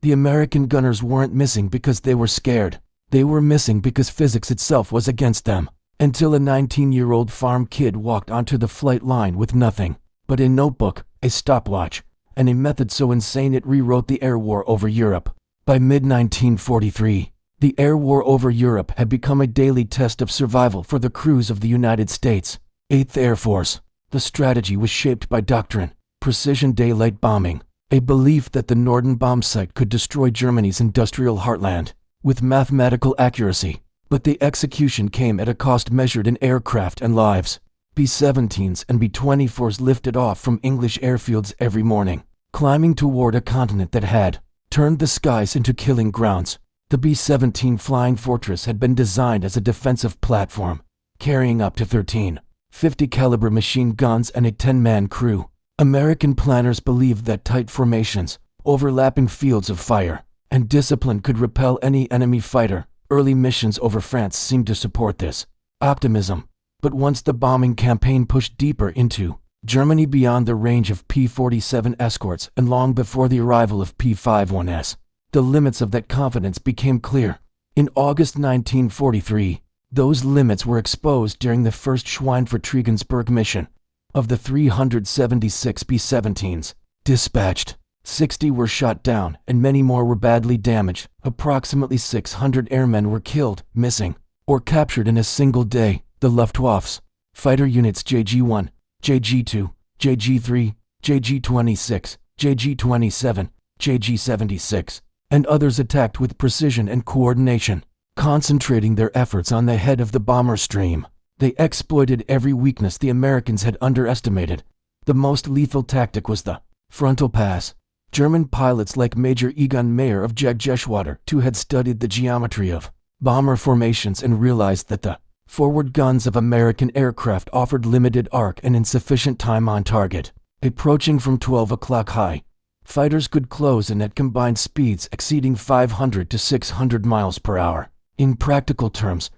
The American gunners weren't missing because they were scared. They were missing because physics itself was against them. Until a 19-year-old farm kid walked onto the flight line with nothing but a notebook, a stopwatch, and a method so insane it rewrote the air war over Europe. By mid-1943, the air war over Europe had become a daily test of survival for the crews of the United States 8th Air Force. The strategy was shaped by doctrine, precision daylight bombing, a belief that the Norden bombsight could destroy Germany's industrial heartland with mathematical accuracy. But the execution came at a cost measured in aircraft and lives. B-17s and B-24s lifted off from English airfields every morning, climbing toward a continent that had turned the skies into killing grounds. The B-17 Flying Fortress had been designed as a defensive platform, carrying up to 13 .50 caliber machine guns and a 10-man crew. American planners believed that tight formations, overlapping fields of fire, and discipline could repel any enemy fighter. Early missions over France seemed to support this optimism. But once the bombing campaign pushed deeper into Germany beyond the range of P-47 escorts and long before the arrival of P-51s, the limits of that confidence became clear. In August 1943, those limits were exposed during the first Schweinfurt Regensburg mission. Of the 376 B-17s dispatched, 60 were shot down and many more were badly damaged. Approximately 600 airmen were killed, missing, or captured in a single day. The Luftwaffe's fighter units JG-1, JG-2, JG-3, JG-26, JG-27, JG-76, and others attacked with precision and coordination, concentrating their efforts on the head of the bomber stream. They exploited every weakness the Americans had underestimated. The most lethal tactic was the frontal pass. German pilots like Major Egon Mayer of Jägerschwader II had studied the geometry of bomber formations and realized that the forward guns of American aircraft offered limited arc and insufficient time on target. Approaching from 12 o'clock high, fighters could close in at combined speeds exceeding 500 to 600 miles per hour. In practical terms,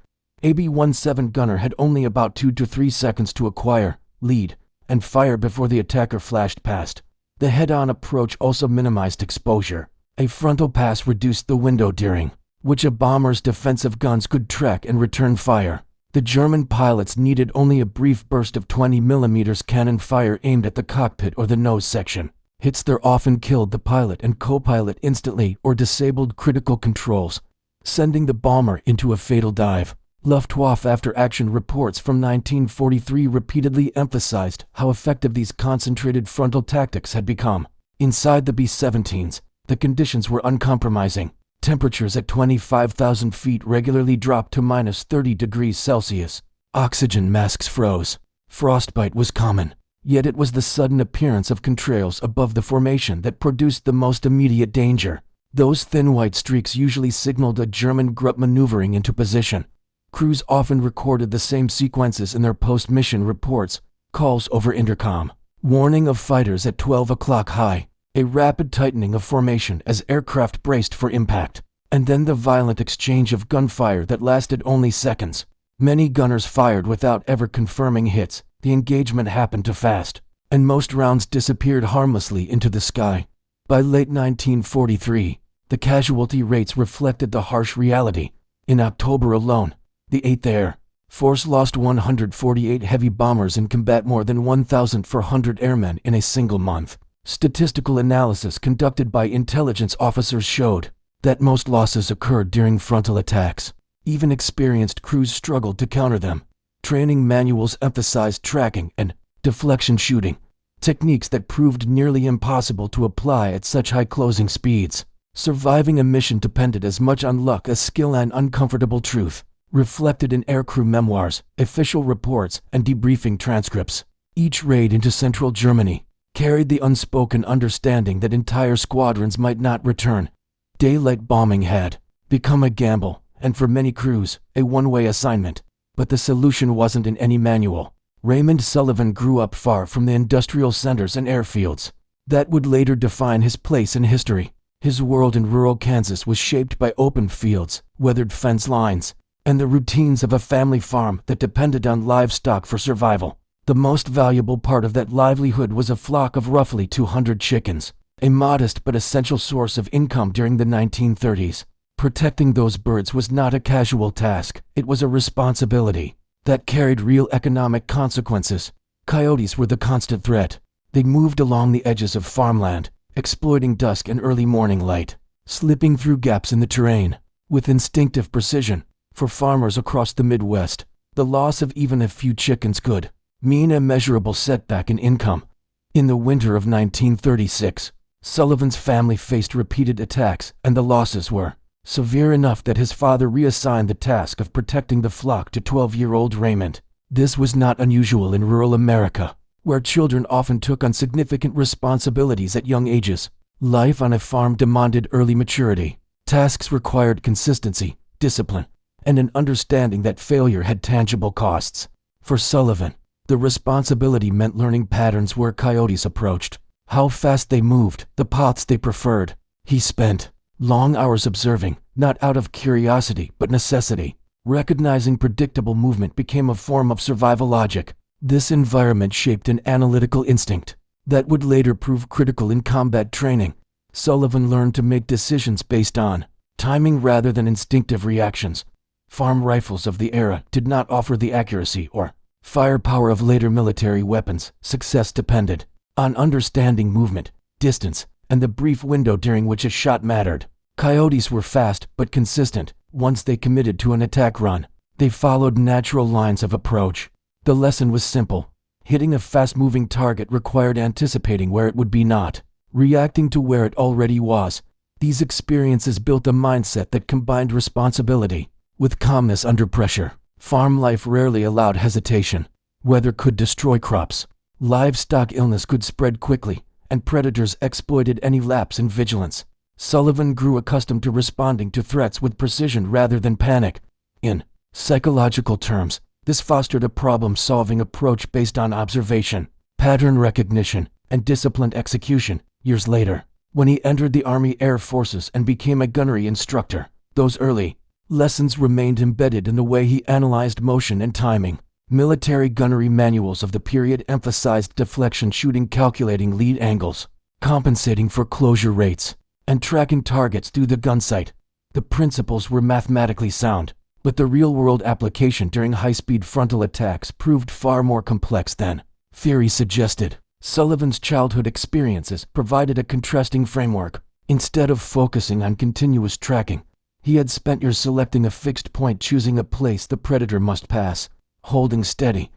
a B-17 gunner had only about 2 to 3 seconds to acquire, lead, and fire before the attacker flashed past. The head-on approach also minimized exposure. A frontal pass reduced the window during which a bomber's defensive guns could track and return fire. The German pilots needed only a brief burst of 20 mm cannon fire aimed at the cockpit or the nose section. Hits there often killed the pilot and co-pilot instantly or disabled critical controls, sending the bomber into a fatal dive. Luftwaffe after-action reports from 1943 repeatedly emphasized how effective these concentrated frontal tactics had become. Inside the B-17s, the conditions were uncompromising. Temperatures at 25,000 feet regularly dropped to minus 30 degrees Celsius. Oxygen masks froze. Frostbite was common. Yet it was the sudden appearance of contrails above the formation that produced the most immediate danger. Those thin white streaks usually signaled a German group maneuvering into position. Crews often recorded the same sequences in their post-mission reports, calls over intercom. Warning of fighters at 12 o'clock high. A rapid tightening of formation as aircraft braced for impact. And then the violent exchange of gunfire that lasted only seconds. Many gunners fired without ever confirming hits. The engagement happened too fast, and most rounds disappeared harmlessly into the sky. By late 1943, the casualty rates reflected the harsh reality. In October alone, the 8th Air Force lost 148 heavy bombers in combat, more than 1,400 airmen in a single month. Statistical analysis conducted by intelligence officers showed that most losses occurred during frontal attacks. Even experienced crews struggled to counter them. Training manuals emphasized tracking and deflection shooting, techniques that proved nearly impossible to apply at such high closing speeds. Surviving a mission depended as much on luck as skill, and uncomfortable truth reflected in aircrew memoirs, official reports, and debriefing transcripts. Each raid into central Germany carried the unspoken understanding that entire squadrons might not return. Daylight bombing had become a gamble, and for many crews, a one-way assignment. But the solution wasn't in any manual. Raymond Sullivan grew up far from the industrial centers and airfields that would later define his place in history. His world in rural Kansas was shaped by open fields, weathered fence lines, and the routines of a family farm that depended on livestock for survival. The most valuable part of that livelihood was a flock of roughly 200 chickens. a modest but essential source of income during the 1930s. Protecting those birds was not a casual task, it was a responsibility that carried real economic consequences. Coyotes were the constant threat. They moved along the edges of farmland, exploiting dusk and early morning light, slipping through gaps in the terrain with instinctive precision. For farmers across the Midwest, the loss of even a few chickens could mean a measurable setback in income. In the winter of 1936, Sullivan's family faced repeated attacks, and the losses were severe enough that his father reassigned the task of protecting the flock to 12-year-old Raymond. This was not unusual in rural America, where children often took on significant responsibilities at young ages. Life on a farm demanded early maturity. Tasks required consistency, discipline, and an understanding that failure had tangible costs. For Sullivan, the responsibility meant learning patterns where coyotes approached, how fast they moved, the paths they preferred. He spent long hours observing, not out of curiosity but necessity. Recognizing predictable movement became a form of survival logic. This environment shaped an analytical instinct that would later prove critical in combat training. Sullivan learned to make decisions based on timing rather than instinctive reactions. Farm rifles of the era did not offer the accuracy or firepower of later military weapons. Success depended on understanding movement, distance, and the brief window during which a shot mattered. Coyotes were fast but consistent. Once they committed to an attack run, they followed natural lines of approach. The lesson was simple. Hitting a fast-moving target required anticipating where it would be, not reacting to where it already was. These experiences built a mindset that combined responsibility with calmness under pressure. Farm life rarely allowed hesitation. Weather could destroy crops. Livestock illness could spread quickly, and predators exploited any lapse in vigilance. Sullivan grew accustomed to responding to threats with precision rather than panic. In psychological terms, this fostered a problem-solving approach based on observation, pattern recognition, and disciplined execution. Years later, when he entered the Army Air Forces and became a gunnery instructor, those early lessons remained embedded in the way he analyzed motion and timing. Military gunnery manuals of the period emphasized deflection shooting, calculating lead angles, compensating for closure rates, and tracking targets through the gun sight. The principles were mathematically sound, but the real-world application during high-speed frontal attacks proved far more complex than theory suggested. Sullivan's childhood experiences provided a contrasting framework. Instead of focusing on continuous tracking, he had spent years selecting a fixed point, choosing a place the predator must pass, holding steady,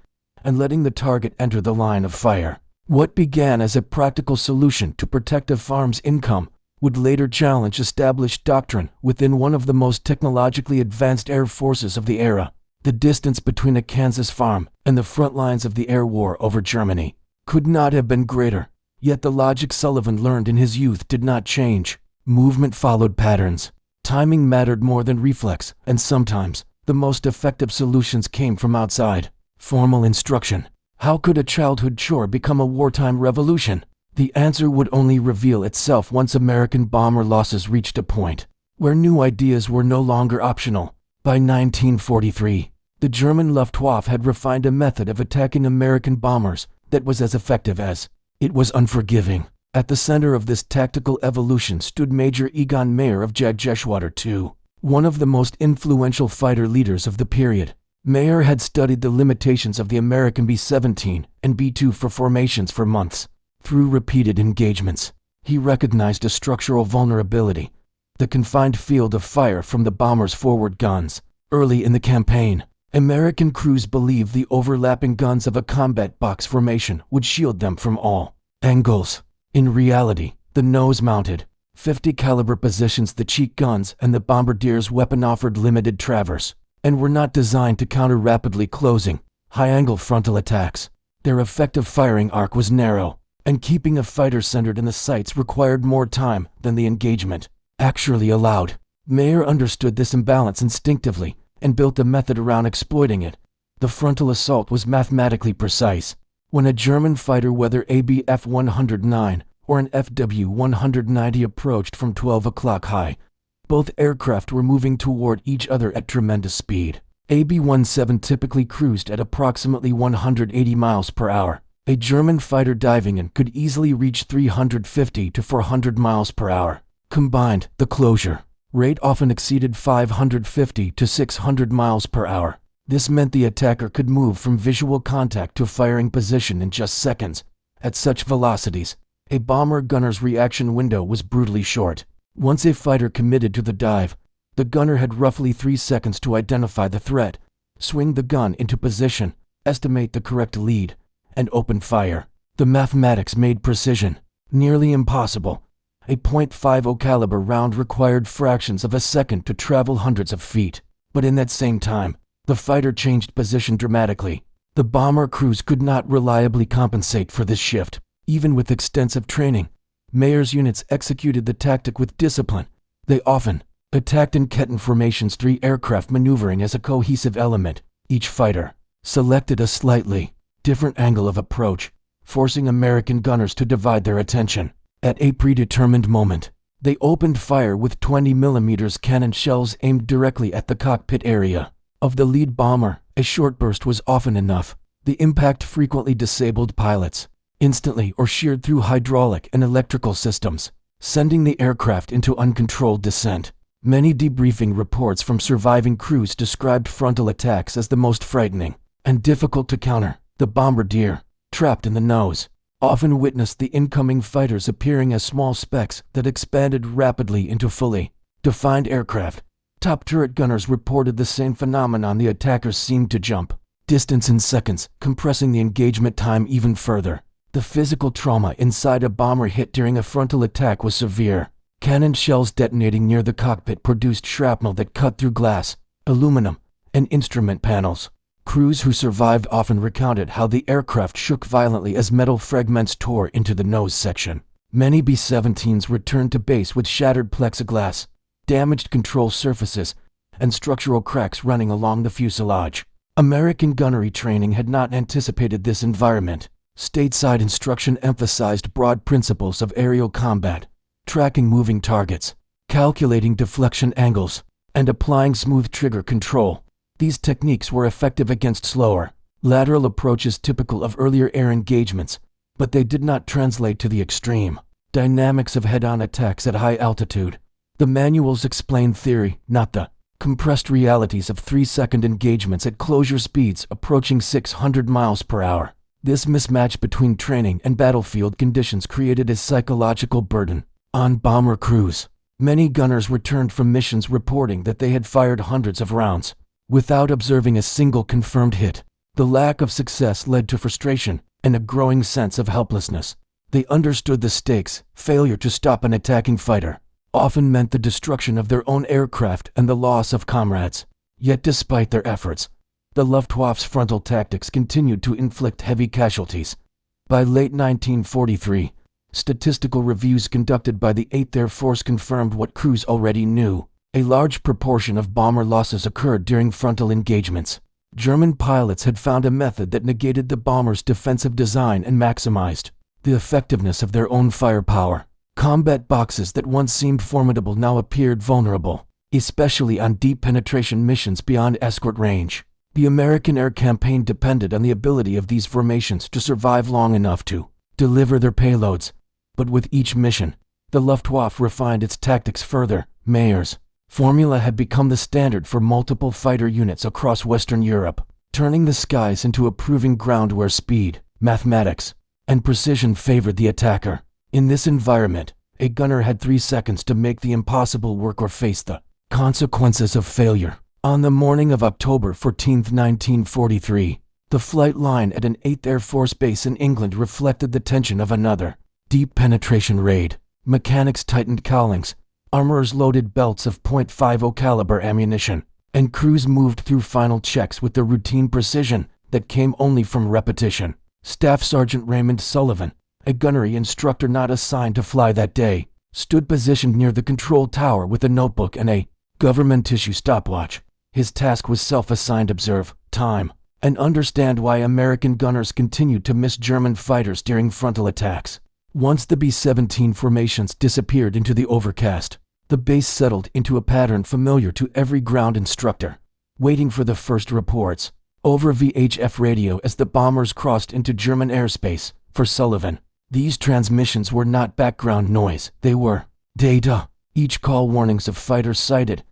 and letting the target enter the line of fire. What began as a practical solution to protect a farm's income would later challenge established doctrine within one of the most technologically advanced air forces of the era. The distance between a Kansas farm and the front lines of the air war over Germany could not have been greater, yet the logic Sullivan learned in his youth did not change. Movement followed patterns. Timing mattered more than reflex, and sometimes the most effective solutions came from outside formal instruction. How could a childhood chore become a wartime revolution? The answer would only reveal itself once American bomber losses reached a point where new ideas were no longer optional. By 1943, the German Luftwaffe had refined a method of attacking American bombers that was as effective as it was unforgiving. At the center of this tactical evolution stood Major Egon Mayer of Jagdgeschwader II, one of the most influential fighter leaders of the period. Mayer had studied the limitations of the American B-17 and B-2 for formations for months. Through repeated engagements, he recognized a structural vulnerability: the confined field of fire from the bombers' forward guns. Early in the campaign, American crews believed the overlapping guns of a combat box formation would shield them from all angles. In reality, the nose-mounted 50 caliber positions, the cheek guns, and the bombardier's weapon offered limited traverse and were not designed to counter rapidly closing, high-angle frontal attacks. Their effective firing arc was narrow, and keeping a fighter centered in the sights required more time than the engagement actually allowed. Mayer understood this imbalance instinctively and built a method around exploiting it. The frontal assault was mathematically precise. When a German fighter, whether a Bf-109 or an FW-190, approached from 12 o'clock high, both aircraft were moving toward each other at tremendous speed. AB-17 typically cruised at approximately 180 miles per hour. A German fighter diving in could easily reach 350 to 400 miles per hour. Combined, the closure rate often exceeded 550 to 600 miles per hour. This meant the attacker could move from visual contact to firing position in just seconds. At such velocities, a bomber gunner's reaction window was brutally short. Once a fighter committed to the dive, the gunner had roughly 3 seconds to identify the threat, swing the gun into position, estimate the correct lead, and open fire. The mathematics made precision nearly impossible. A .50 caliber round required fractions of a second to travel hundreds of feet. But in that same time, the fighter changed position dramatically. The bomber crews could not reliably compensate for this shift. Even with extensive training, Mayer's units executed the tactic with discipline. They often attacked in Ketten formations, 3 aircraft maneuvering as a cohesive element. Each fighter selected a slightly different angle of approach, forcing American gunners to divide their attention. At a predetermined moment, they opened fire with 20mm cannon shells aimed directly at the cockpit area of the lead bomber. A short burst was often enough. The impact frequently disabled pilots instantly or sheared through hydraulic and electrical systems, sending the aircraft into uncontrolled descent. Many debriefing reports from surviving crews described frontal attacks as the most frightening and difficult to counter. The bombardier, trapped in the nose, often witnessed the incoming fighters appearing as small specks that expanded rapidly into fully defined aircraft. Top turret gunners reported the same phenomenon. The attackers seemed to jump distance in seconds, compressing the engagement time even further. The physical trauma inside a bomber hit during a frontal attack was severe. Cannon shells detonating near the cockpit produced shrapnel that cut through glass, aluminum, and instrument panels. Crews who survived often recounted how the aircraft shook violently as metal fragments tore into the nose section. Many B-17s returned to base with shattered plexiglass, damaged control surfaces, and structural cracks running along the fuselage. American gunnery training had not anticipated this environment. Stateside instruction emphasized broad principles of aerial combat, tracking moving targets, calculating deflection angles, and applying smooth trigger control. These techniques were effective against slower, lateral approaches typical of earlier air engagements, but they did not translate to the extreme dynamics of head-on attacks at high altitude. The manuals explain theory, not the compressed realities of 3-second engagements at closure speeds approaching 600 miles per hour. This mismatch between training and battlefield conditions created a psychological burden on bomber crews. Many gunners returned from missions reporting that they had fired hundreds of rounds without observing a single confirmed hit. The lack of success led to frustration and a growing sense of helplessness. They understood the stakes. Failure to stop an attacking fighter often meant the destruction of their own aircraft and the loss of comrades. Yet despite their efforts, the Luftwaffe's frontal tactics continued to inflict heavy casualties. By late 1943, statistical reviews conducted by the 8th Air Force confirmed what crews already knew. A large proportion of bomber losses occurred during frontal engagements. German pilots had found a method that negated the bomber's defensive design and maximized the effectiveness of their own firepower. Combat boxes that once seemed formidable now appeared vulnerable, especially on deep penetration missions beyond escort range. The American air campaign depended on the ability of these formations to survive long enough to deliver their payloads. But with each mission, the Luftwaffe refined its tactics further. Mayer's formula had become the standard for multiple fighter units across Western Europe, turning the skies into a proving ground where speed, mathematics, and precision favored the attacker. In this environment, a gunner had 3 seconds to make the impossible work or face the consequences of failure. On the morning of October 14, 1943, the flight line at an 8th Air Force base in England reflected the tension of another deep penetration raid. Mechanics tightened cowlings, armorers loaded belts of .50 caliber ammunition, and crews moved through final checks with the routine precision that came only from repetition. Staff Sergeant Raymond Sullivan, a gunnery instructor not assigned to fly that day, stood positioned near the control tower with a notebook and a government issue stopwatch. His task was self-assigned: observe time and understand why American gunners continued to miss German fighters during frontal attacks. Once the B-17 formations disappeared into the overcast, the base settled into a pattern familiar to every ground instructor, waiting for the first reports. over VHF radio as the bombers crossed into German airspace. For Sullivan, these transmissions were not background noise, they were data. Each call warnings of fighters sighted,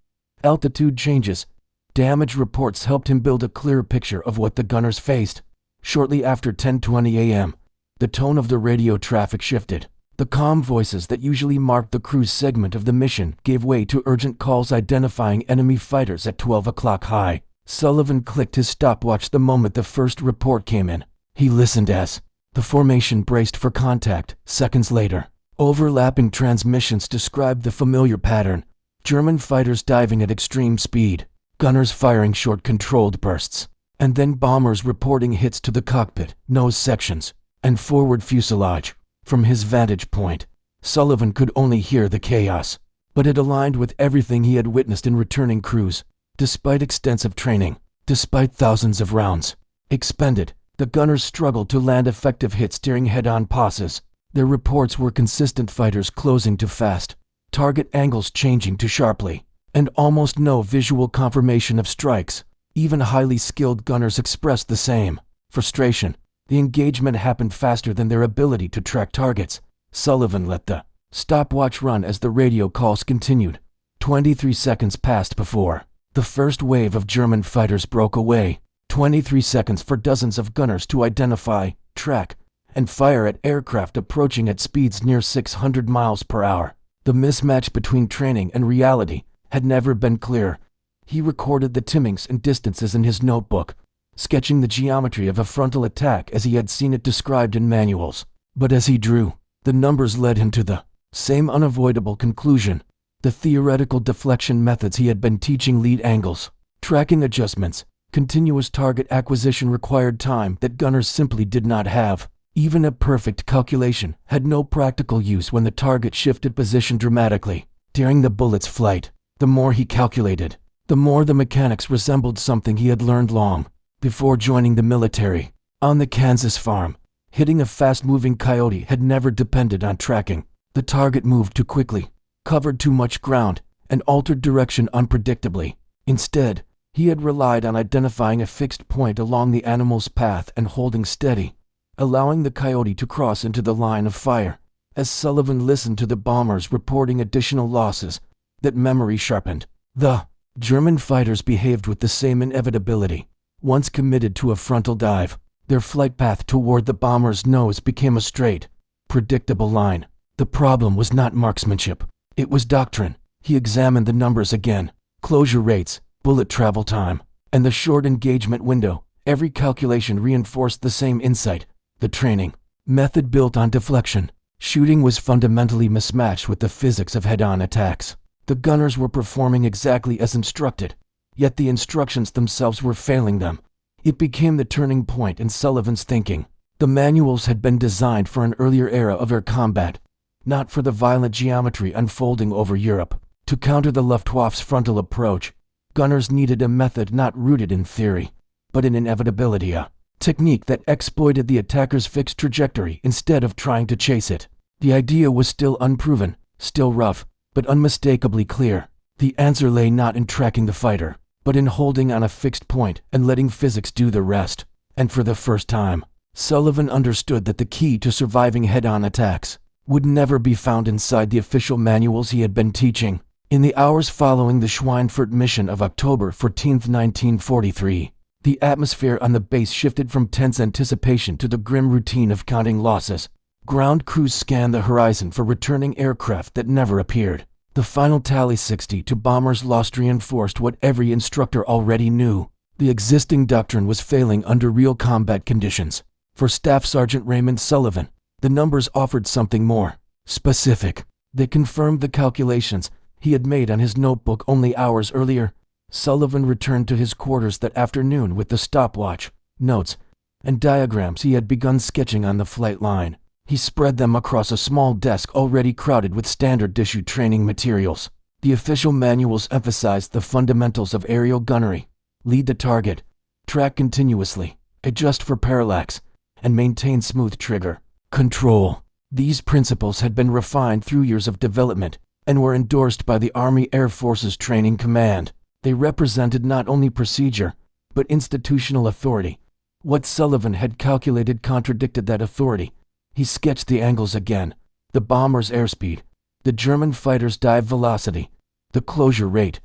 altitude changes, damage reports helped him build a clear picture of what the gunners faced. Shortly after 10:20 a.m., the tone of the radio traffic shifted. The calm voices that usually marked the crew's segment of the mission gave way to urgent calls identifying enemy fighters at 12 o'clock high. Sullivan clicked his stopwatch the moment the first report came in. He listened as the formation braced for contact. Seconds later, overlapping transmissions described the familiar pattern. German fighters diving at extreme speed, gunners firing short controlled bursts, and then bombers reporting hits to the cockpit, nose sections, and forward fuselage. From his vantage point, Sullivan could only hear the chaos, but it aligned with everything he had witnessed in returning crews. Despite extensive training, despite thousands of rounds expended, the gunners struggled to land effective hits during head-on passes. Their reports were consistent: fighters closing too fast, target angles changing too sharply, and almost no visual confirmation of strikes. Even highly skilled gunners expressed the same frustration. The engagement happened faster than their ability to track targets. Sullivan let the stopwatch run as the radio calls continued. 23 seconds passed before the first wave of German fighters broke away. 23 seconds for dozens of gunners to identify, track, and fire at aircraft approaching at speeds near 600 miles per hour. The mismatch between training and reality had never been clearer. He recorded the timings and distances in his notebook, sketching the geometry of a frontal attack as he had seen it described in manuals. But as he drew, the numbers led him to the same unavoidable conclusion. The theoretical deflection methods he had been teaching, lead angles, tracking adjustments, continuous target acquisition, required time that gunners simply did not have. Even a perfect calculation had no practical use when the target shifted position dramatically. During the bullet's flight, the more he calculated, the more the mechanics resembled something he had learned long before joining the military. On the Kansas farm, hitting a fast-moving coyote had never depended on tracking. The target moved too quickly, covered too much ground, and altered direction unpredictably. Instead, he had relied on identifying a fixed point along the animal's path and holding steady, allowing the coyote to cross into the line of fire. As Sullivan listened to the bombers reporting additional losses, that memory sharpened. The German fighters behaved with the same inevitability. Once committed to a frontal dive, their flight path toward the bomber's nose became a straight, predictable line. The problem was not marksmanship, it was doctrine. He examined the numbers again, closure rates, bullet travel time, and the short engagement window. Every calculation reinforced the same insight: the training method built on deflection. Shooting was fundamentally mismatched with the physics of head-on attacks. The gunners were performing exactly as instructed, yet the instructions themselves were failing them. It became the turning point in Sullivan's thinking. The manuals had been designed for an earlier era of air combat, not for the violent geometry unfolding over Europe. To counter the Luftwaffe's frontal approach, gunners needed a method not rooted in theory, but in inevitability, a technique that exploited the attacker's fixed trajectory instead of trying to chase it. The idea was still unproven, still rough, but unmistakably clear. The answer lay not in tracking the fighter, but in holding on a fixed point and letting physics do the rest. And for the first time, Sullivan understood that the key to surviving head-on attacks would never be found inside the official manuals he had been teaching. In the hours following the Schweinfurt mission of October 14, 1943, the atmosphere on the base shifted from tense anticipation to the grim routine of counting losses. Ground crews scanned the horizon for returning aircraft that never appeared. The final tally, 62 bombers lost, reinforced what every instructor already knew: the existing doctrine was failing under real combat conditions. For Staff Sergeant Raymond Sullivan, the numbers offered something more specific. They confirmed the calculations he had made on his notebook only hours earlier. Sullivan returned to his quarters that afternoon with the stopwatch, notes, and diagrams he had begun sketching on the flight line. He spread them across a small desk already crowded with standard issue training materials. The official manuals emphasized the fundamentals of aerial gunnery: lead the target, track continuously, adjust for parallax, and maintain smooth trigger control. These principles had been refined through years of development and were endorsed by the Army Air Forces Training Command. They represented not only procedure, but institutional authority. What Sullivan had calculated contradicted that authority. He sketched the angles again, the bomber's airspeed, the German fighter's dive velocity, the closure rate,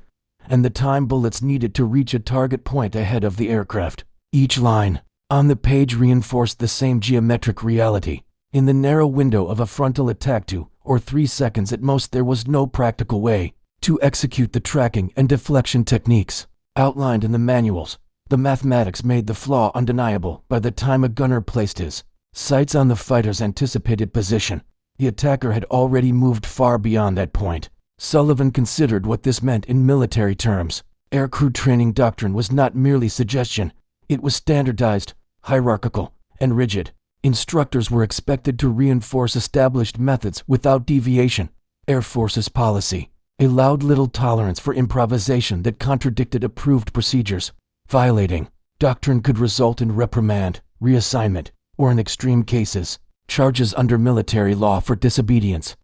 and the time bullets needed to reach a target point ahead of the aircraft. Each line on the page reinforced the same geometric reality. In the narrow window of a frontal attack, 2 or 3 seconds at most, there was no practical way to execute the tracking and deflection techniques outlined in the manuals. The mathematics made the flaw undeniable. By the time a gunner placed his sights on the fighter's anticipated position, the attacker had already moved far beyond that point. Sullivan considered what this meant in military terms. Aircrew training doctrine was not merely suggestion. It was standardized, hierarchical, and rigid. Instructors were expected to reinforce established methods without deviation. Air Force's policy allowed little tolerance for improvisation that contradicted approved procedures. Violating doctrine could result in reprimand, reassignment, or in extreme cases, charges under military law for disobedience.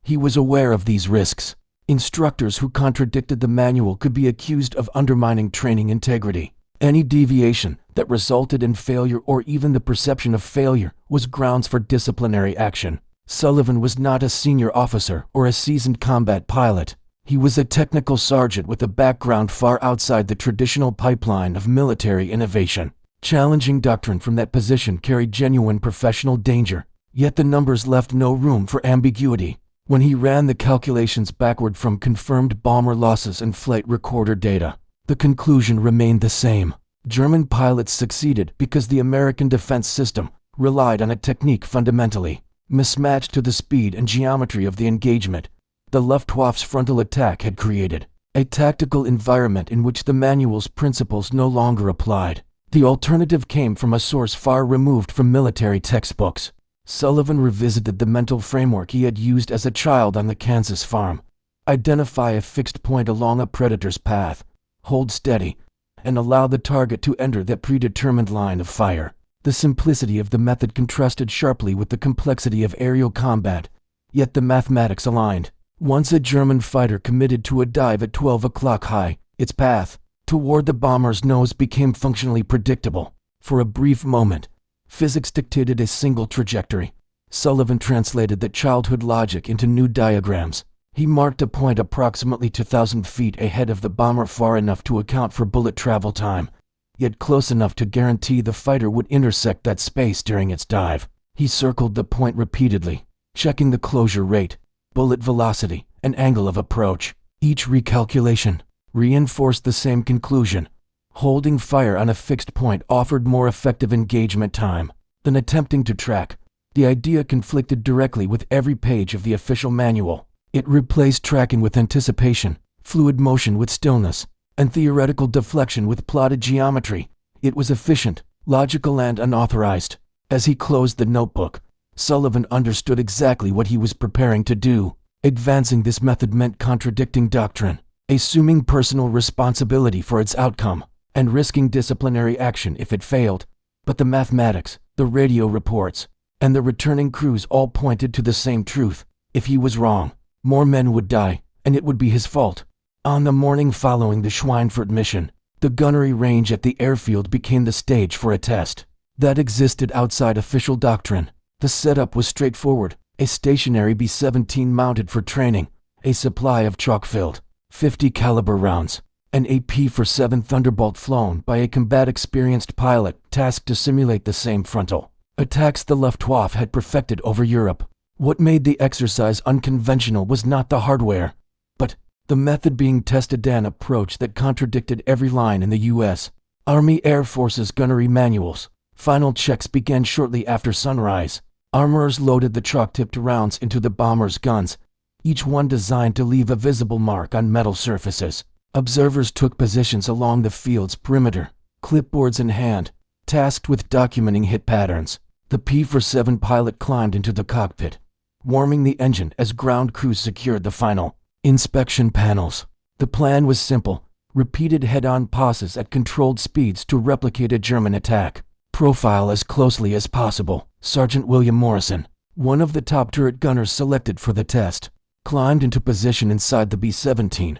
He was aware of these risks. Instructors who contradicted the manual could be accused of undermining training integrity. Any deviation that resulted in failure or even the perception of failure was grounds for disciplinary action. Sullivan was not a senior officer or a seasoned combat pilot. He was a technical sergeant with a background far outside the traditional pipeline of military innovation. Challenging doctrine from that position carried genuine professional danger, yet the numbers left no room for ambiguity. When he ran the calculations backward from confirmed bomber losses and flight recorder data, the conclusion remained the same. German pilots succeeded because the American defense system relied on a technique fundamentally mismatched to the speed and geometry of the engagement. The Luftwaffe's frontal attack had created a tactical environment in which the manual's principles no longer applied. The alternative came from a source far removed from military textbooks. Sullivan revisited the mental framework he had used as a child on the Kansas farm. Identify a fixed point along a predator's path, hold steady, and allow the target to enter that predetermined line of fire. The simplicity of the method contrasted sharply with the complexity of aerial combat, yet the mathematics aligned. Once a German fighter committed to a dive at 12 o'clock high, its path toward the bomber's nose became functionally predictable. For a brief moment, physics dictated a single trajectory. Sullivan translated that childhood logic into new diagrams. He marked a point approximately 2,000 feet ahead of the bomber, far enough to account for bullet travel time, yet close enough to guarantee the fighter would intersect that space during its dive. He circled the point repeatedly, checking the closure rate, bullet velocity, and angle of approach. Each recalculation reinforced the same conclusion. Holding fire on a fixed point offered more effective engagement time than attempting to track. The idea conflicted directly with every page of the official manual. It replaced tracking with anticipation, fluid motion with stillness, and theoretical deflection with plotted geometry. It was efficient, logical, and unauthorized. As he closed the notebook, Sullivan understood exactly what he was preparing to do. Advancing this method meant contradicting doctrine, assuming personal responsibility for its outcome, and risking disciplinary action if it failed. But the mathematics, the radio reports, and the returning crews all pointed to the same truth. If he was wrong, more men would die, and it would be his fault. On the morning following the Schweinfurt mission, the gunnery range at the airfield became the stage for a test that existed outside official doctrine. The setup was straightforward: a stationary B-17 mounted for training, a supply of chalk-filled 50 caliber rounds, an AP-47 Thunderbolt flown by a combat-experienced pilot tasked to simulate the same frontal attacks the Luftwaffe had perfected over Europe. What made the exercise unconventional was not the hardware, but the method being tested, an approach that contradicted every line in the U.S. Army Air Force's gunnery manuals. Final checks began shortly after sunrise. Armorers loaded the chalk-tipped rounds into the bomber's guns, each one designed to leave a visible mark on metal surfaces. Observers took positions along the field's perimeter, clipboards in hand, tasked with documenting hit patterns. The P-47 pilot climbed into the cockpit, warming the engine as ground crews secured the final inspection panels. The plan was simple: repeated head-on passes at controlled speeds to replicate a German attack. Profile as closely as possible. Sergeant William Morrison, one of the top turret gunners selected for the test, climbed into position inside the B-17.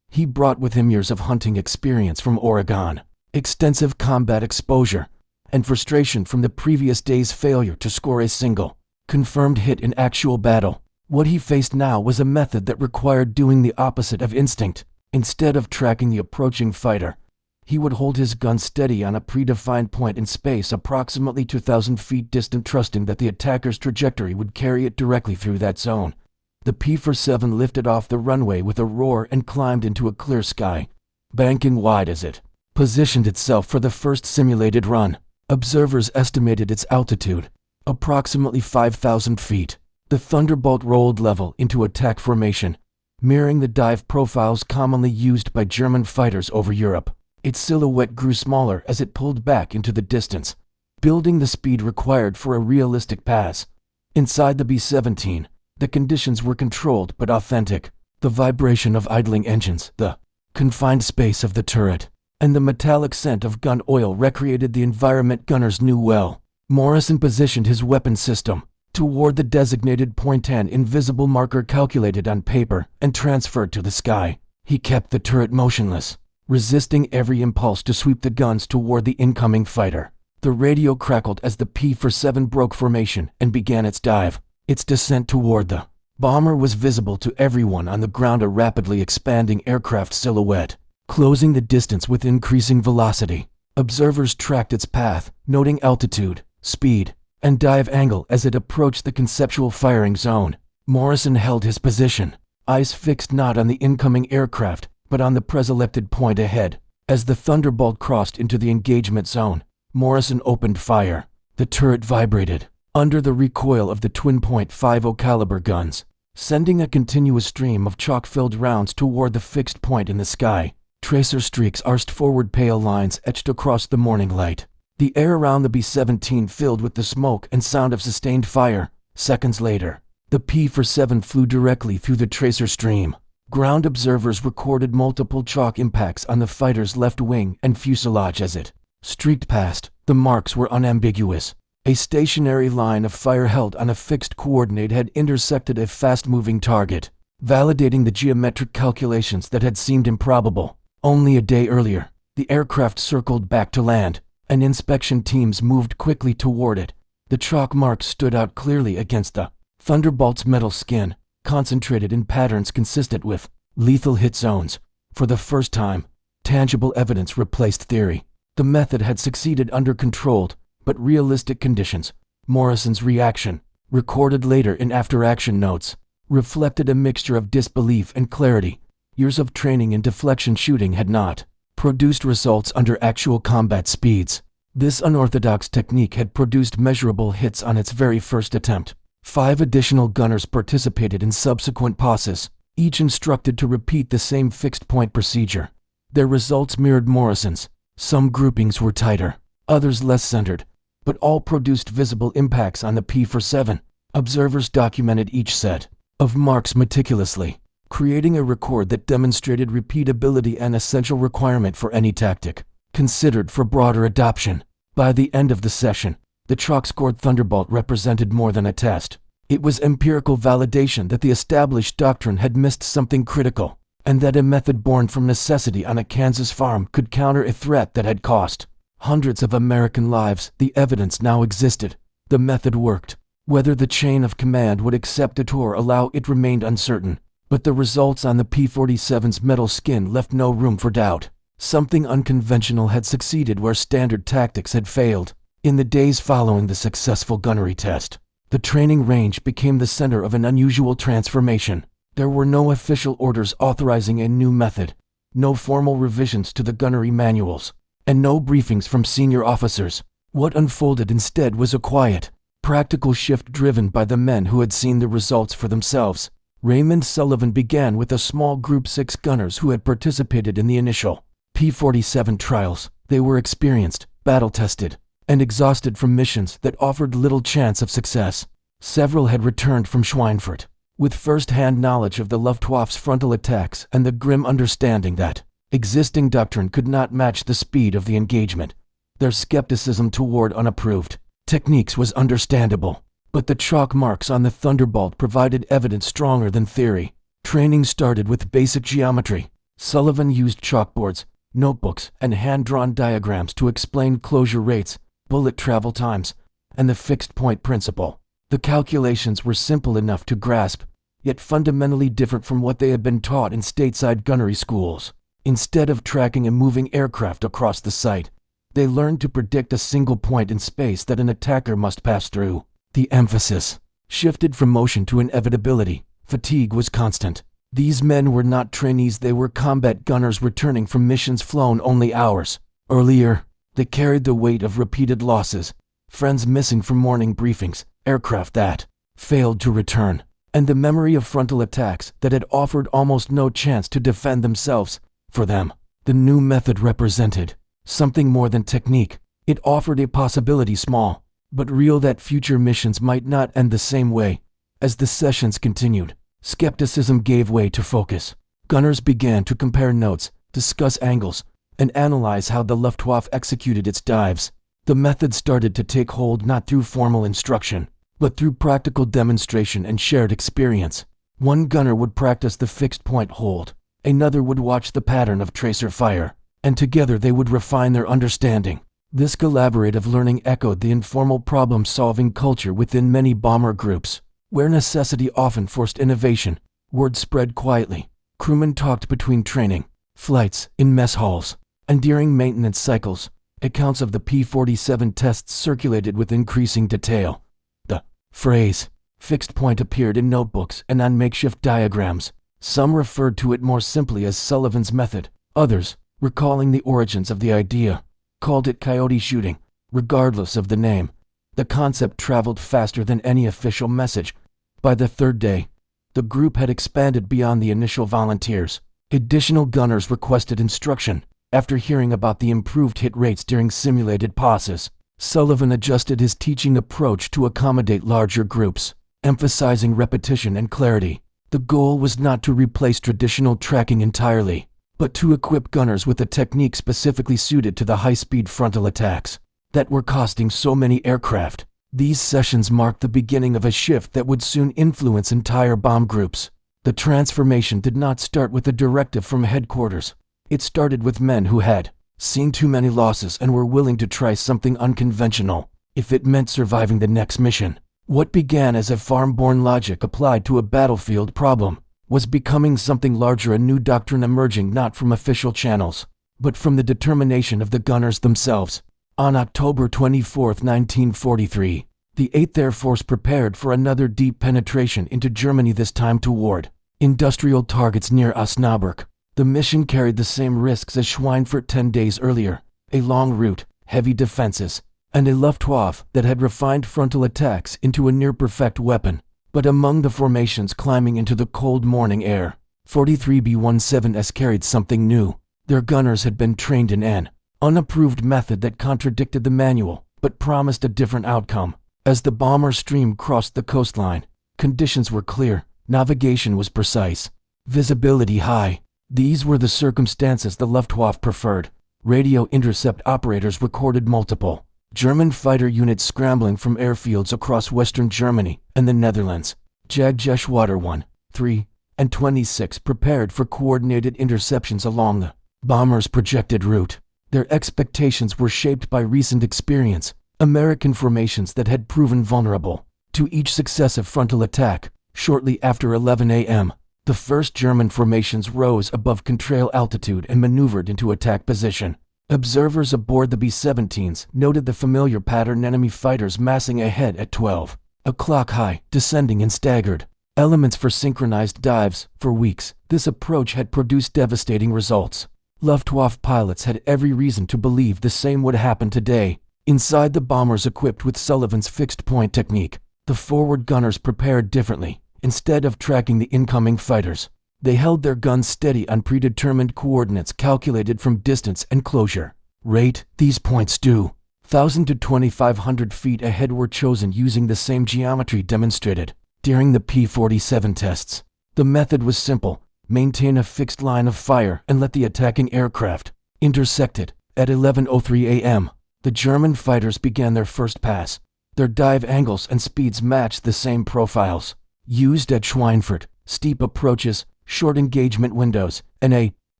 He brought with him years of hunting experience from Oregon. extensive combat exposure, and frustration from the previous day's failure to score a single confirmed hit in actual battle. What he faced now was a method that required doing the opposite of instinct. Instead of tracking the approaching fighter, he would hold his gun steady on a predefined point in space approximately 2,000 feet distant, trusting that the attacker's trajectory would carry it directly through that zone. The P-47 lifted off the runway with a roar and climbed into a clear sky, banking wide as it positioned itself for the first simulated run. Observers estimated its altitude, approximately 5,000 feet. The Thunderbolt rolled level into attack formation, mirroring the dive profiles commonly used by German fighters over Europe. Its silhouette grew smaller as it pulled back into the distance, building the speed required for a realistic pass. Inside the B-17, the conditions were controlled but authentic. The vibration of idling engines, the confined space of the turret, and the metallic scent of gun oil recreated the environment gunners knew well. Morrison positioned his weapon system toward the designated point, an invisible marker calculated on paper and transferred to the sky. He kept the turret motionless, resisting every impulse to sweep the guns toward the incoming fighter. The radio crackled as the P-47 broke formation and began its dive. Its descent toward the bomber was visible to everyone on the ground, a rapidly expanding aircraft silhouette, closing the distance with increasing velocity. Observers tracked its path, noting altitude, speed, and dive angle as it approached the conceptual firing zone. Morrison held his position, eyes fixed not on the incoming aircraft, but on the preselected point ahead. As the Thunderbolt crossed into the engagement zone, Morrison opened fire. The turret vibrated under the recoil of the twin .50 caliber guns, sending a continuous stream of chalk-filled rounds toward the fixed point in the sky. Tracer streaks arced forward, pale lines etched across the morning light. The air around the B-17 filled with the smoke and sound of sustained fire. Seconds later, the P-47 flew directly through the tracer stream. Ground observers recorded multiple chalk impacts on the fighter's left wing and fuselage as it streaked past. The marks were unambiguous. A stationary line of fire held on a fixed coordinate had intersected a fast-moving target, validating the geometric calculations that had seemed improbable. Only a day earlier, the aircraft circled back to land, and inspection teams moved quickly toward it. The chalk marks stood out clearly against the Thunderbolt's metal skin, concentrated in patterns consistent with lethal hit zones. For the first time, tangible evidence replaced theory. The method had succeeded under controlled, but realistic conditions. Morrison's reaction, recorded later in after-action notes, reflected a mixture of disbelief and clarity. Years of training in deflection shooting had not produced results under actual combat speeds. This unorthodox technique had produced measurable hits on its very first attempt. 5 additional gunners participated in subsequent passes, each instructed to repeat the same fixed-point procedure. Their results mirrored Morrison's. Some groupings were tighter, others less centered, but all produced visible impacts on the P-47. Observers documented each set of marks meticulously, creating a record that demonstrated repeatability, an essential requirement for any tactic considered for broader adoption. By the end of the session, the chalk-scored Thunderbolt represented more than a test. It was empirical validation that the established doctrine had missed something critical, and that a method born from necessity on a Kansas farm could counter a threat that had cost hundreds of American lives. The evidence now existed. The method worked. Whether the chain of command would accept it or allow it remained uncertain, but the results on the P-47's metal skin left no room for doubt. Something unconventional had succeeded where standard tactics had failed. In the days following the successful gunnery test, the training range became the center of an unusual transformation. There were no official orders authorizing a new method, no formal revisions to the gunnery manuals, and no briefings from senior officers. What unfolded instead was a quiet, practical shift driven by the men who had seen the results for themselves. Raymond Sullivan began with a small group 6 gunners who had participated in the initial P-47 trials. They were experienced, battle-tested, and exhausted from missions that offered little chance of success. Several had returned from Schweinfurt with first-hand knowledge of the Luftwaffe's frontal attacks and the grim understanding that existing doctrine could not match the speed of the engagement. Their skepticism toward unapproved techniques was understandable, but the chalk marks on the Thunderbolt provided evidence stronger than theory. Training started with basic geometry. Sullivan used chalkboards, notebooks, and hand-drawn diagrams to explain closure rates, bullet travel times, and the fixed-point principle. The calculations were simple enough to grasp, yet fundamentally different from what they had been taught in stateside gunnery schools. Instead of tracking a moving aircraft across the site, they learned to predict a single point in space that an attacker must pass through. The emphasis shifted from motion to inevitability. Fatigue was constant. These men were not trainees, they were combat gunners returning from missions flown only hours earlier. They carried the weight of repeated losses, friends missing from morning briefings, aircraft that failed to return, and the memory of frontal attacks that had offered almost no chance to defend themselves. For them, the new method represented something more than technique. It offered a possibility, small but real, that future missions might not end the same way. As the sessions continued, skepticism gave way to focus. Gunners began to compare notes, discuss angles, and analyze how the Luftwaffe executed its dives. The method started to take hold not through formal instruction, but through practical demonstration and shared experience. One gunner would practice the fixed-point hold, another would watch the pattern of tracer fire, and together they would refine their understanding. This collaborative learning echoed the informal problem-solving culture within many bomber groups, where necessity often forced innovation. Word spread quietly. Crewmen talked between training, flights, in mess halls, and during maintenance cycles. Accounts of the P-47 tests circulated with increasing detail. The phrase fixed point appeared in notebooks and on makeshift diagrams. Some referred to it more simply as Sullivan's method. Others, recalling the origins of the idea, called it Coyote shooting. Regardless of the name, the concept traveled faster than any official message. By the third day, the group had expanded beyond the initial volunteers. Additional gunners requested instruction. After hearing about the improved hit rates during simulated passes, Sullivan adjusted his teaching approach to accommodate larger groups, emphasizing repetition and clarity. The goal was not to replace traditional tracking entirely, but to equip gunners with a technique specifically suited to the high-speed frontal attacks that were costing so many aircraft. These sessions marked the beginning of a shift that would soon influence entire bomb groups. The transformation did not start with a directive from headquarters. It started with men who had seen too many losses and were willing to try something unconventional, if it meant surviving the next mission. What began as a farm-born logic applied to a battlefield problem was becoming something larger, a new doctrine emerging not from official channels, but from the determination of the gunners themselves. On October 24, 1943, the 8th Air Force prepared for another deep penetration into Germany, this time toward industrial targets near Osnabrück. The mission carried the same risks as Schweinfurt 10 days earlier: a long route, heavy defenses, and a Luftwaffe that had refined frontal attacks into a near-perfect weapon. But among the formations climbing into the cold morning air, 43 B-17s carried something new. Their gunners had been trained in an unapproved method that contradicted the manual, but promised a different outcome. As the bomber stream crossed the coastline, conditions were clear, navigation was precise, visibility high. These were the circumstances the Luftwaffe preferred. Radio intercept operators recorded multiple German fighter units scrambling from airfields across western Germany and the Netherlands. Jagdgeschwader 1, 3, and 26 prepared for coordinated interceptions along the bombers' projected route. Their expectations were shaped by recent experience, American formations that had proven vulnerable to each successive frontal attack. Shortly after 11 a.m., the first German formations rose above contrail altitude and maneuvered into attack position. Observers aboard the B-17s noted the familiar pattern: enemy fighters massing ahead at 12 o'clock high, descending in staggered elements for synchronized dives. For weeks, this approach had produced devastating results. Luftwaffe pilots had every reason to believe the same would happen today. Inside the bombers equipped with Sullivan's fixed-point technique, the forward gunners prepared differently. Instead of tracking the incoming fighters, they held their guns steady on predetermined coordinates calculated from distance and closure rate. These points, 2,000 to 2,500 feet ahead, were chosen using the same geometry demonstrated during the P-47 tests. The method was simple: maintain a fixed line of fire and let the attacking aircraft intersect it. At 11:03 a.m., the German fighters began their first pass. Their dive angles and speeds matched the same profiles used at Schweinfurt: steep approaches, short engagement windows, and a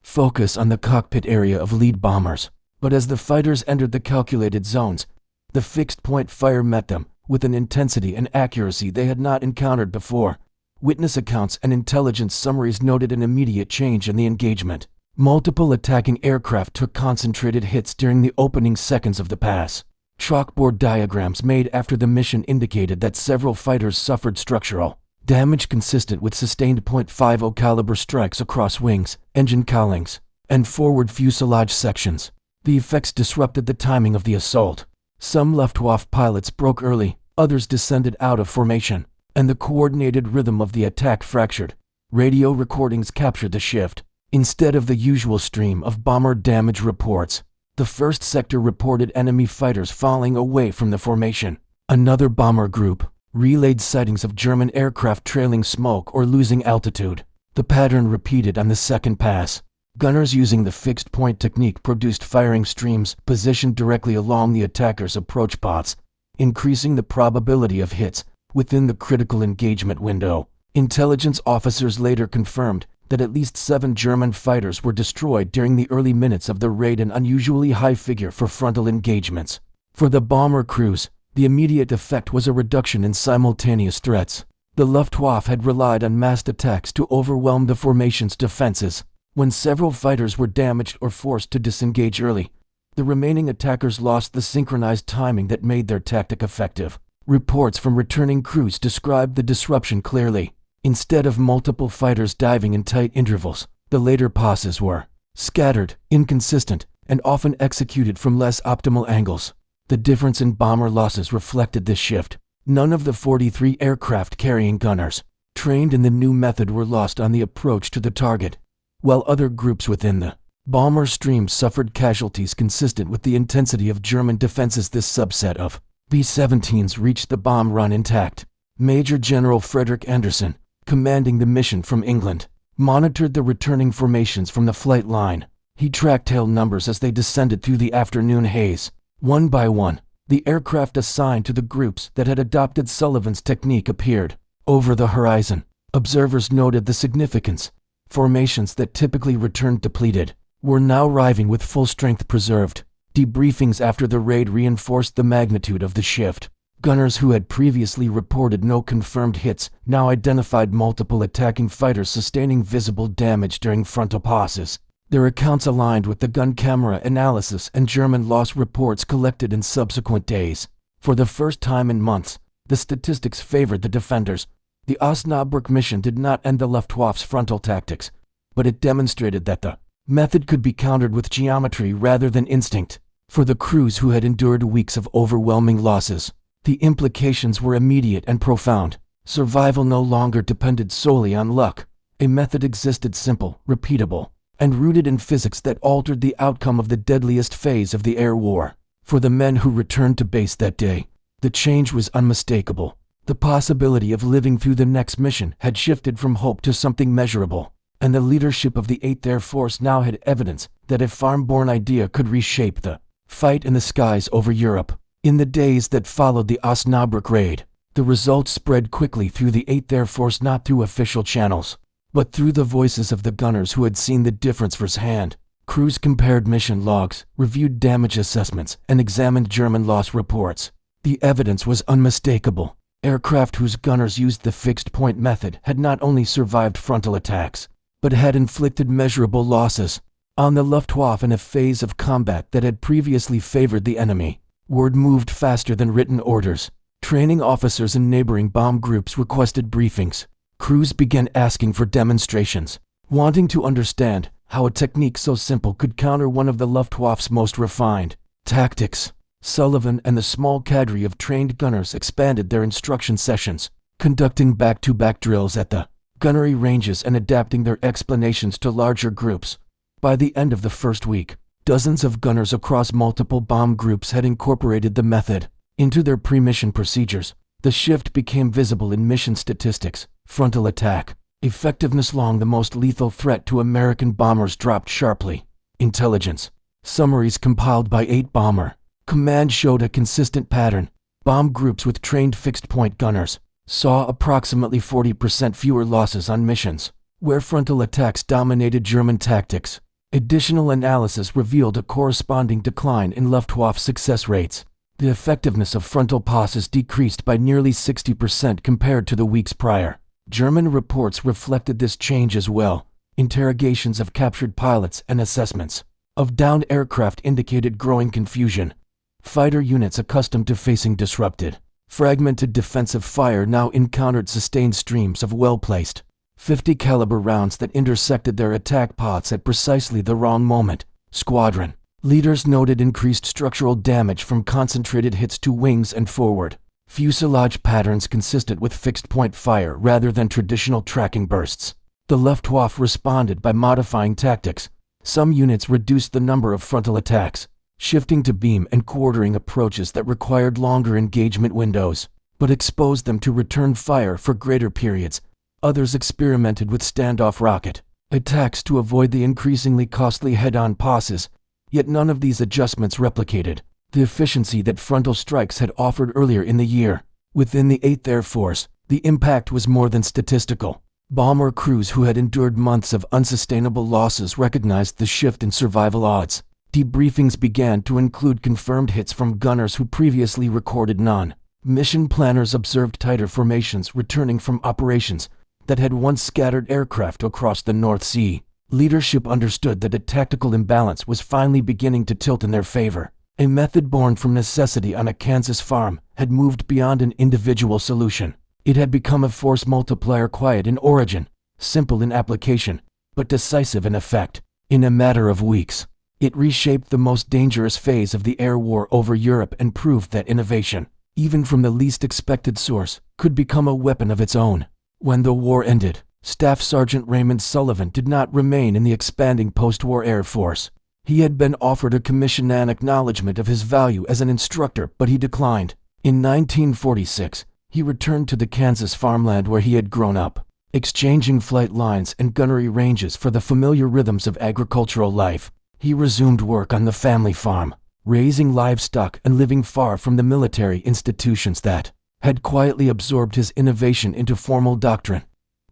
focus on the cockpit area of lead bombers. But as the fighters entered the calculated zones, the fixed-point fire met them with an intensity and accuracy they had not encountered before. Witness accounts and intelligence summaries noted an immediate change in the engagement. Multiple attacking aircraft took concentrated hits during the opening seconds of the pass. Chalkboard diagrams made after the mission indicated that several fighters suffered structural damage consistent with sustained .50 caliber strikes across wings, engine cowlings, and forward fuselage sections. The effects disrupted the timing of the assault. Some Luftwaffe pilots broke early, others descended out of formation, and the coordinated rhythm of the attack fractured. Radio recordings captured the shift. Instead of the usual stream of bomber damage reports, the first sector reported enemy fighters falling away from the formation. Another bomber group relayed sightings of German aircraft trailing smoke or losing altitude. The pattern repeated on the second pass. Gunners using the fixed-point technique produced firing streams positioned directly along the attacker's approach paths, increasing the probability of hits within the critical engagement window. Intelligence officers later confirmed that at least 7 German fighters were destroyed during the early minutes of the raid, an unusually high figure for frontal engagements. For the bomber crews, the immediate effect was a reduction in simultaneous threats. The Luftwaffe had relied on massed attacks to overwhelm the formation's defenses. When several fighters were damaged or forced to disengage early, the remaining attackers lost the synchronized timing that made their tactic effective. Reports from returning crews described the disruption clearly. Instead of multiple fighters diving in tight intervals, the later passes were scattered, inconsistent, and often executed from less optimal angles. The difference in bomber losses reflected this shift. None of the 43 aircraft carrying gunners trained in the new method were lost on the approach to the target, while other groups within the bomber stream suffered casualties consistent with the intensity of German defenses. This subset of B-17s reached the bomb run intact. Major General Frederick Anderson, commanding the mission from England, monitored the returning formations from the flight line. He tracked tail numbers as they descended through the afternoon haze. One by one, the aircraft assigned to the groups that had adopted Sullivan's technique appeared over the horizon. Observers noted the significance. Formations that typically returned depleted were now arriving with full strength preserved. Debriefings after the raid reinforced the magnitude of the shift. Gunners who had previously reported no confirmed hits now identified multiple attacking fighters sustaining visible damage during frontal passes. Their accounts aligned with the gun camera analysis and German loss reports collected in subsequent days. For the first time in months, the statistics favored the defenders. The Osnabrück mission did not end the Luftwaffe's frontal tactics, but it demonstrated that the method could be countered with geometry rather than instinct. For the crews who had endured weeks of overwhelming losses, the implications were immediate and profound. Survival no longer depended solely on luck. A method existed, simple, repeatable, and rooted in physics that altered the outcome of the deadliest phase of the air war. For the men who returned to base that day, the change was unmistakable. The possibility of living through the next mission had shifted from hope to something measurable, and the leadership of the 8th Air Force now had evidence that a farm-born idea could reshape the fight in the skies over Europe. In the days that followed the Osnabrück raid, the results spread quickly through the 8th Air Force, not through official channels, but through the voices of the gunners who had seen the difference firsthand. Crews compared mission logs, reviewed damage assessments, and examined German loss reports. The evidence was unmistakable. Aircraft whose gunners used the fixed-point method had not only survived frontal attacks, but had inflicted measurable losses on the Luftwaffe in a phase of combat that had previously favored the enemy. Word moved faster than written orders. Training officers in neighboring bomb groups requested briefings. Crews began asking for demonstrations, wanting to understand how a technique so simple could counter one of the Luftwaffe's most refined tactics. Sullivan and the small cadre of trained gunners expanded their instruction sessions, conducting back-to-back drills at the gunnery ranges and adapting their explanations to larger groups. By the end of the first week, dozens of gunners across multiple bomb groups had incorporated the method into their pre-mission procedures. The shift became visible in mission statistics. Frontal attack effectiveness, long the most lethal threat to American bombers, dropped sharply. Intelligence summaries compiled by 8 Bomber Command showed a consistent pattern. Bomb groups with trained fixed-point gunners saw approximately 40% fewer losses on missions where frontal attacks dominated German tactics. Additional analysis revealed a corresponding decline in Luftwaffe success rates. The effectiveness of frontal passes decreased by nearly 60% compared to the weeks prior. German reports reflected this change as well. Interrogations of captured pilots and assessments of downed aircraft indicated growing confusion. Fighter units accustomed to facing disrupted, fragmented defensive fire now encountered sustained streams of well-placed 50 caliber rounds that intersected their attack paths at precisely the wrong moment. Squadron leaders noted increased structural damage from concentrated hits to wings and forward fuselage patterns consistent with fixed-point fire rather than traditional tracking bursts. The Luftwaffe responded by modifying tactics. Some units reduced the number of frontal attacks, shifting to beam and quartering approaches that required longer engagement windows, but exposed them to return fire for greater periods. Others experimented with standoff rocket attacks to avoid the increasingly costly head-on passes, yet none of these adjustments replicated the efficiency that frontal strikes had offered earlier in the year. Within the 8th Air Force, the impact was more than statistical. Bomber crews who had endured months of unsustainable losses recognized the shift in survival odds. Debriefings began to include confirmed hits from gunners who previously recorded none. Mission planners observed tighter formations returning from operations that had once scattered aircraft across the North Sea. Leadership understood that a tactical imbalance was finally beginning to tilt in their favor. A method born from necessity on a Kansas farm had moved beyond an individual solution. It had become a force multiplier, quiet in origin, simple in application, but decisive in effect. In a matter of weeks, it reshaped the most dangerous phase of the air war over Europe and proved that innovation, even from the least expected source, could become a weapon of its own. When the war ended, Staff Sergeant Raymond Sullivan did not remain in the expanding post-war Air Force. He had been offered a commission and acknowledgement of his value as an instructor, but he declined. In 1946, he returned to the Kansas farmland where he had grown up, exchanging flight lines and gunnery ranges for the familiar rhythms of agricultural life. He resumed work on the family farm, raising livestock and living far from the military institutions that had quietly absorbed his innovation into formal doctrine.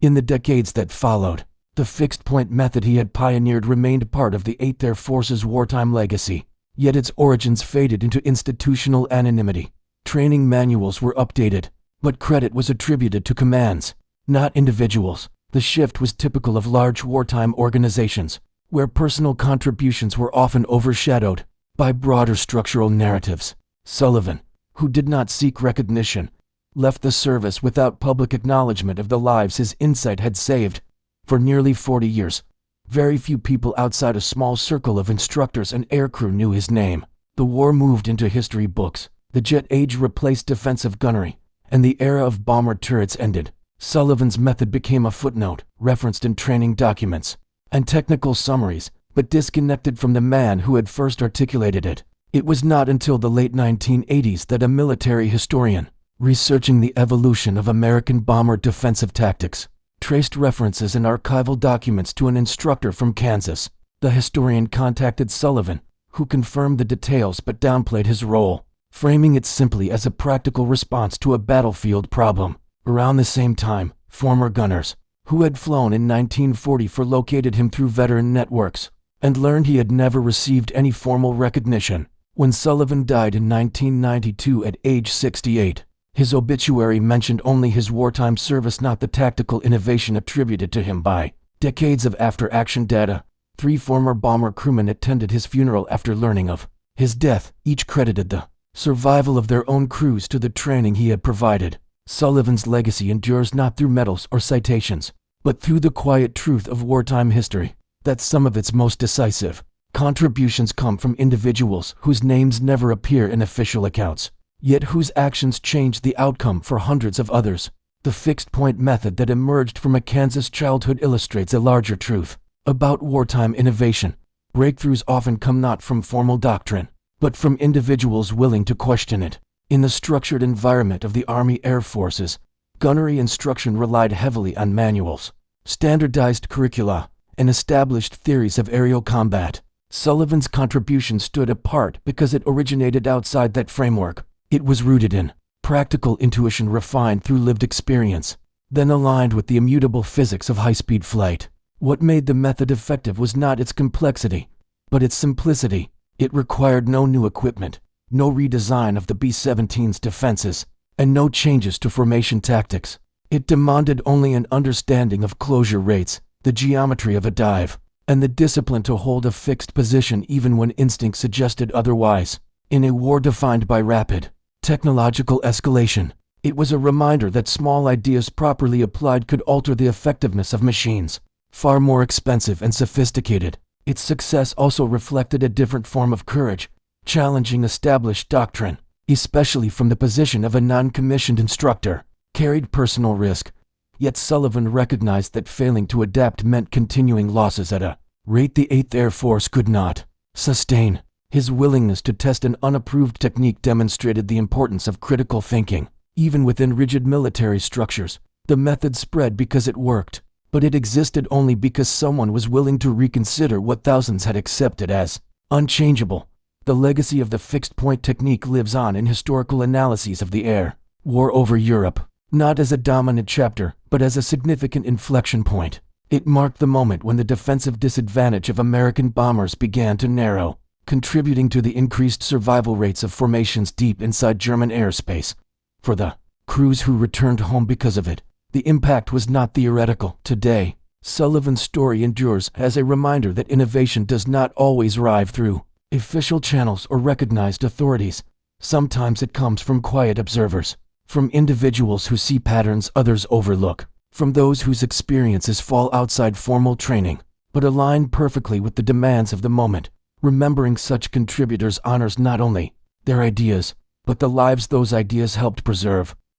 In the decades that followed, the fixed-point method he had pioneered remained part of the 8th Air Force's wartime legacy, yet its origins faded into institutional anonymity. Training manuals were updated, but credit was attributed to commands, not individuals. The shift was typical of large wartime organizations, where personal contributions were often overshadowed by broader structural narratives. Sullivan, who did not seek recognition, left the service without public acknowledgement of the lives his insight had saved. For nearly 40 years, very few people outside a small circle of instructors and aircrew knew his name. The war moved into history books, the jet age replaced defensive gunnery, and the era of bomber turrets ended. Sullivan's method became a footnote, referenced in training documents and technical summaries, but disconnected from the man who had first articulated it. It was not until the late 1980s that a military historian, researching the evolution of American bomber defensive tactics, traced references in archival documents to an instructor from Kansas. The historian contacted Sullivan, who confirmed the details but downplayed his role, framing it simply as a practical response to a battlefield problem. Around the same time, former gunners, who had flown in 1944, located him through veteran networks and learned he had never received any formal recognition. When Sullivan died in 1992 at age 68, his obituary mentioned only his wartime service, not the tactical innovation attributed to him by decades of after-action data. 3 former bomber crewmen attended his funeral after learning of his death. Each credited the survival of their own crews to the training he had provided. Sullivan's legacy endures not through medals or citations, but through the quiet truth of wartime history, that some of its most decisive contributions come from individuals whose names never appear in official accounts, yet whose actions changed the outcome for hundreds of others. The fixed-point method that emerged from a Kansas childhood illustrates a larger truth about wartime innovation. Breakthroughs often come not from formal doctrine, but from individuals willing to question it. In the structured environment of the Army Air Forces, gunnery instruction relied heavily on manuals, standardized curricula, and established theories of aerial combat. Sullivan's contribution stood apart because it originated outside that framework. It was rooted in practical intuition refined through lived experience, then aligned with the immutable physics of high-speed flight. What made the method effective was not its complexity, but its simplicity. It required no new equipment, no redesign of the B-17's defenses, and no changes to formation tactics. It demanded only an understanding of closure rates, the geometry of a dive, and the discipline to hold a fixed position even when instinct suggested otherwise. In a war defined by rapid, technological escalation, it was a reminder that small ideas properly applied could alter the effectiveness of machines, far more expensive and sophisticated. Its success also reflected a different form of courage, challenging established doctrine, especially from the position of a non-commissioned instructor, carried personal risk. Yet Sullivan recognized that failing to adapt meant continuing losses at a rate the 8th Air Force could not sustain. His willingness to test an unapproved technique demonstrated the importance of critical thinking. Even within rigid military structures, the method spread because it worked, but it existed only because someone was willing to reconsider what thousands had accepted as unchangeable. The legacy of the fixed-point technique lives on in historical analyses of the air war over Europe, not as a dominant chapter, but as a significant inflection point. It marked the moment when the defensive disadvantage of American bombers began to narrow, contributing to the increased survival rates of formations deep inside German airspace. For the crews who returned home because of it, the impact was not theoretical. Today, Sullivan's story endures as a reminder that innovation does not always arrive through official channels or recognized authorities. Sometimes it comes from quiet observers, from individuals who see patterns others overlook, from those whose experiences fall outside formal training, but align perfectly with the demands of the moment. Remembering such contributors honors not only their ideas, but the lives those ideas helped preserve.